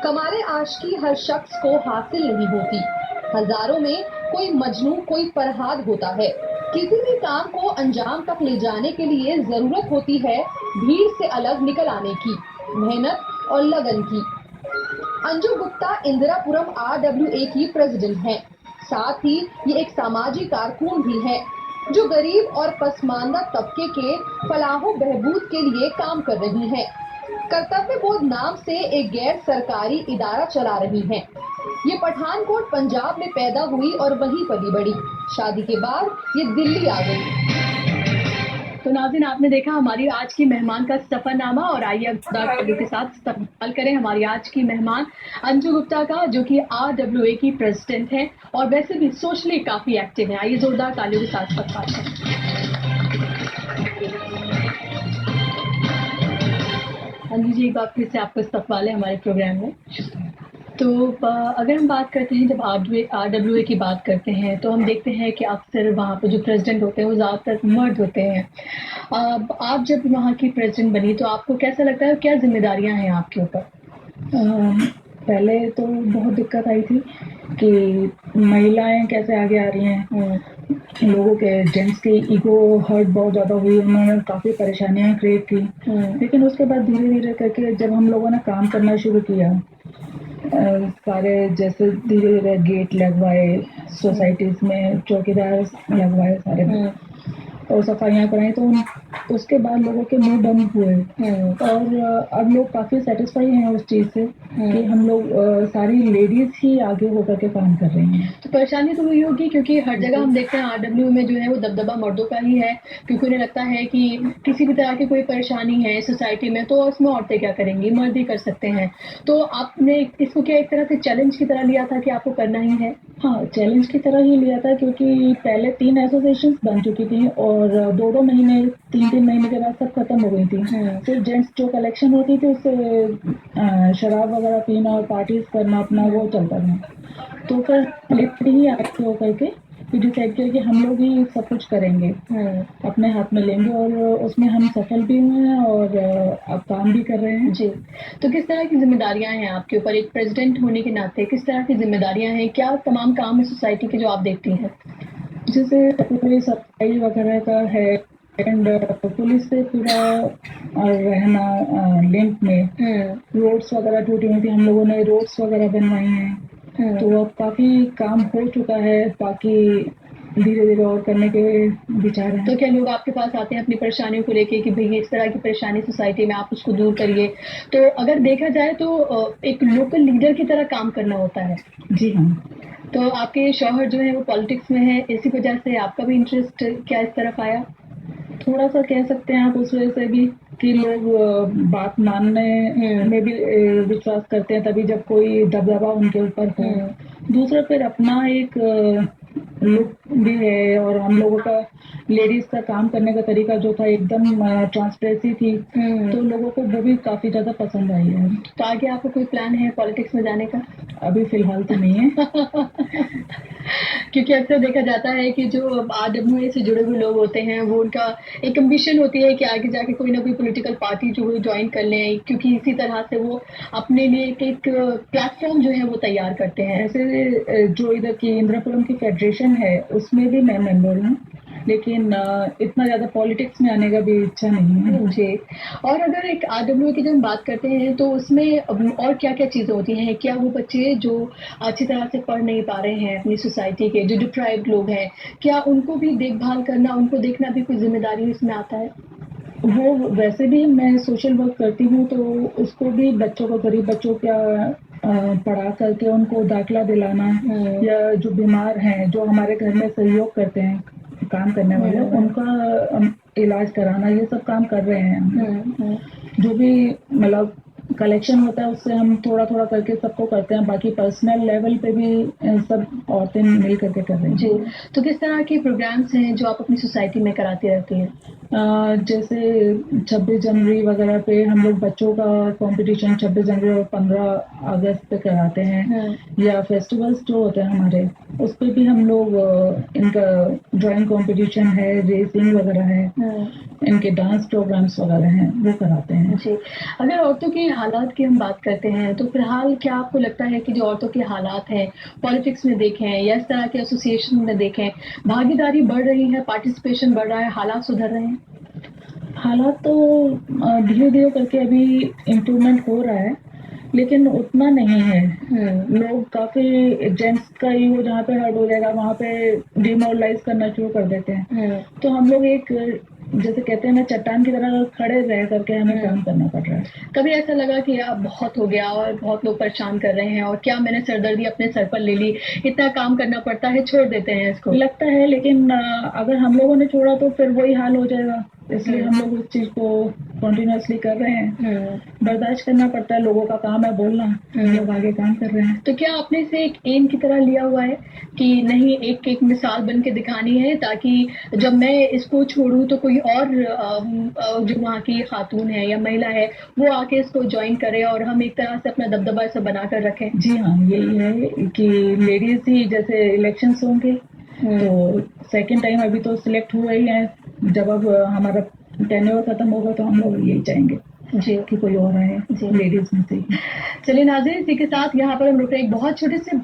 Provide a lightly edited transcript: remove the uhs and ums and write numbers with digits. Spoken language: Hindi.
कमाले आशिकी हर शख्स को हासिल नहीं होती। हजारों में कोई मजनू, कोई फरहाद होता है। किसी भी काम को अंजाम तक ले जाने के लिए जरूरत होती है भीड़ से अलग निकल आने की, मेहनत और लगन की। अंजू गुप्ता इंदिरापुरम RWA की प्रेसिडेंट हैं। साथ ही ये एक सामाजिक कारकुन भी है जो गरीब और पसमानदा तबके के फलाहो बहबूद के लिए काम कर रही हैं। कर्तव्य बोध नाम से एक गैर सरकारी इदारा चला रही हैं। ये पठानकोट पंजाब में पैदा हुई और वहीं पली बड़ी। शादी के बाद ये दिल्ली आ गई। तो नाज़रीन, आपने देखा हमारी आज की मेहमान का सफरनामा, और आइए अब के साथ इस्तेमाल करें हमारी आज की मेहमान अंजू गुप्ता का, जो कि RWA की प्रेसिडेंट है और वैसे भी सोशली काफी एक्टिव है। आइए जोरदार तालियों के साथ इस्तेमाल करें। अंजू जी, एक बार फिर से आपको इस्तकबाल है हमारे प्रोग्राम में। तो अगर हम बात करते हैं, जब RWA की बात करते हैं तो हम देखते हैं कि अक्सर वहाँ पर जो प्रेसिडेंट होते हैं वो ज़्यादातर मर्द होते हैं। आप जब वहाँ की प्रेसिडेंट बनी तो आपको कैसा लगता है, क्या जिम्मेदारियाँ हैं आपके ऊपर? पहले तो बहुत दिक्कत आई थी कि महिलाएं कैसे आगे आ रही हैं। लोगों के जेंट्स की ईगो हर्ट बहुत ज़्यादा हुई, उन्होंने काफ़ी परेशानियां क्रिएट की। लेकिन उसके बाद धीरे धीरे करके जब हम लोगों ने काम करना शुरू किया, सारे जैसे धीरे धीरे गेट लगवाए, सोसाइटीज में चौकीदार लगवाए सारे, और सफाइयाँ कराई, तो उसके बाद लोगों के मुंह बंद हुए। और अब लोग काफ़ी सेटिस्फाई हैं उस चीज़ से कि हम लोग सारी लेडीज ही आगे होकर के काम कर रही हैं। तो परेशानी तो वही होगी, क्योंकि हर जगह हम देखते हैं RWA में जो है वो दबदबा मर्दों का ही है, क्योंकि उन्हें लगता है कि किसी भी तरह की कोई परेशानी है सोसाइटी में तो उसमें औरतें क्या करेंगी, मर्द ही कर सकते हैं। तो आपने इसको क्या एक तरह से चैलेंज की तरह लिया था कि आपको करना ही है? हाँ, चैलेंज की तरह ही लिया था, क्योंकि पहले 3 एसोसिएशंस बन चुकी थी और 2-2 महीने 3-3 महीने के बाद सब खत्म हो गई थी। सिर्फ जेंट्स जो कलेक्शन होती थी उससे शराब वगैरह पीना और पार्टीज करना अपना वो चलता था। तो फिर लेडी ही आगे होकर के डिसाइड किया कि हम लोग ही सब कुछ करेंगे, अपने हाथ में लेंगे, और उसमें हम सफल भी हुए हैं और अब काम भी कर रहे हैं। जी, तो किस तरह की जिम्मेदारियां हैं आपके ऊपर एक प्रेसिडेंट होने के नाते? किस तरह की जिम्मेदारियां हैं, क्या तमाम काम है सोसाइटी के जो आप देखती हैं? जैसे पूरी सफाई वगैरह का है, एंड पुलिस से पूरा रहना लिंक में। रोड्स वगैरह टूटी हुई थी, हम लोगों ने रोड्स वगैरह बनवाई हैं। तो अब काफी काम हो चुका है, बाकी धीरे धीरे और करने के विचार हैं। तो क्या लोग आपके पास आते हैं अपनी परेशानियों को लेके कि भई इस तरह की परेशानी सोसाइटी में, आप उसको दूर करिए? तो अगर देखा जाए तो एक लोकल लीडर की तरह काम करना होता है। जी हाँ। तो आपके शौहर जो है वो पॉलिटिक्स में है, इसी वजह से आपका भी इंटरेस्ट क्या इस तरफ आया? थोड़ा सा कह सकते हैं आप, उस वजह से भी कि लोग बात मानने में भी विश्वास करते हैं तभी जब कोई दबदबा उनके ऊपर हो। दूसरा फिर अपना एक लुक भी है, और हम लोगों का लेडीज का काम करने का तरीका जो था एकदम ट्रांसपेरेंसी थी, तो लोगों को वो भी काफी ज्यादा पसंद आई है। तो आगे आपको कोई प्लान है पॉलिटिक्स में जाने का? अभी फिलहाल तो नहीं है। क्योंकि अक्सर देखा जाता है कि जो RWA से जुड़े हुए लोग होते हैं वो उनका एक एम्बिशन होती है कि आगे जाके कोई ना कोई पॉलिटिकल पार्टी जो है ज्वाइन कर लें, क्योंकि इसी तरह से वो अपने लिए एक प्लेटफॉर्म जो है वो तैयार करते हैं। ऐसे जो इधर की इंदिरापुरम की फेडरेशन है उसमें भी मैं मेंबर हूँ, लेकिन इतना ज़्यादा पॉलिटिक्स में आने का भी इच्छा नहीं है। जी, और अगर एक RWA की जब हम बात करते हैं तो उसमें और क्या क्या चीज़ें होती हैं? क्या वो बच्चे जो अच्छी तरह से पढ़ नहीं पा रहे हैं अपनी सोसाइटी के, जो डिप्राइव्ड लोग हैं, क्या उनको भी देखभाल करना, उनको देखना भी कोई जिम्मेदारी इसमें आता है? वो वैसे भी मैं सोशल वर्क करती हूँ, तो उसको भी बच्चों को, गरीब बच्चों का पढ़ा करके उनको दाखिला दिलाना, या जो बीमार हैं, जो हमारे घर में सहयोग करते हैं काम करने वाले, उनका इलाज कराना, ये सब काम कर रहे हैं। जो भी मतलब कलेक्शन होता है उससे हम थोड़ा थोड़ा करके सबको करते हैं, बाकी पर्सनल लेवल पे भी सब औरतें मिल करके कर रही हैं। जी, तो किस तरह के प्रोग्राम्स हैं जो आप अपनी सोसाइटी में कराती रहती हैं? जैसे 26 जनवरी वगैरह पे हम लोग बच्चों का कंपटीशन 26 जनवरी और 15 अगस्त पे कराते हैं, या फेस्टिवल्स जो होते हैं हमारे, उस पे भी हम लोग इनका ड्राइंग कंपटीशन है, रेसिंग वगैरह है, इनके डांस प्रोग्राम्स वगैरह हैं, वो कराते हैं। जी, अगर औरतों के हालात की हम बात करते हैं तो फिलहाल क्या आपको लगता है कि जो औरतों के हालात हैं, पॉलिटिक्स में देखें या इस तरह के एसोसिएशन में देखें, भागीदारी बढ़ रही है, पार्टिसिपेशन बढ़ रहा है, हालात सुधर रहे हैं? हालात तो धीरे-धीरे करके अभी इम्प्रूवमेंट हो रहा है, लेकिन उतना नहीं है। लोग काफ़ी जेंट्स का ईगो जहाँ पे हर्ट हो जाएगा, वहाँ पे डिमोरलाइज़ करना शुरू कर देते हैं। तो हम लोग एक जैसे कहते हैं ना, चट्टान की तरह खड़े रह करके हमें काम करना पड़ रहा है। कभी ऐसा लगा कि अब बहुत हो गया और बहुत लोग परेशान कर रहे हैं और क्या मैंने सरदर्दी अपने सर पर ले ली, इतना काम करना पड़ता है, छोड़ देते हैं इसको? लगता है, लेकिन अगर हम लोगों ने छोड़ा तो फिर वही हाल हो जाएगा, इसलिए हम लोग उस चीज़ को कंटिन्यूअसली कर रहे हैं। बर्दाश्त करना पड़ता है, लोगों का काम है बोलना, हम लोग आगे काम कर रहे हैं। तो क्या आपने इसे एक एम की तरह लिया हुआ है कि नहीं, एक मिसाल बन के दिखानी है, ताकि जब मैं इसको छोड़ूं तो कोई और जो वहाँ की खातून है या महिला है वो आके इसको ज्वाइन करे और हम एक तरह से अपना दबदबा इसे बनाकर रखें? जी हाँ, यही है कि लेडीज ही जैसे इलेक्शंस होंगे तो सेकंड टाइम अभी तो सिलेक्ट हुए ही हैं, जब अब हमारा टेन्योर खत्म होगा तो हम लोग यही चाहेंगे जी कि कोई और आए लेडीज में से। चलिए नाज़रीन, इसी के साथ यहाँ पर हम रुक रहे हैं एक बहुत छोटे से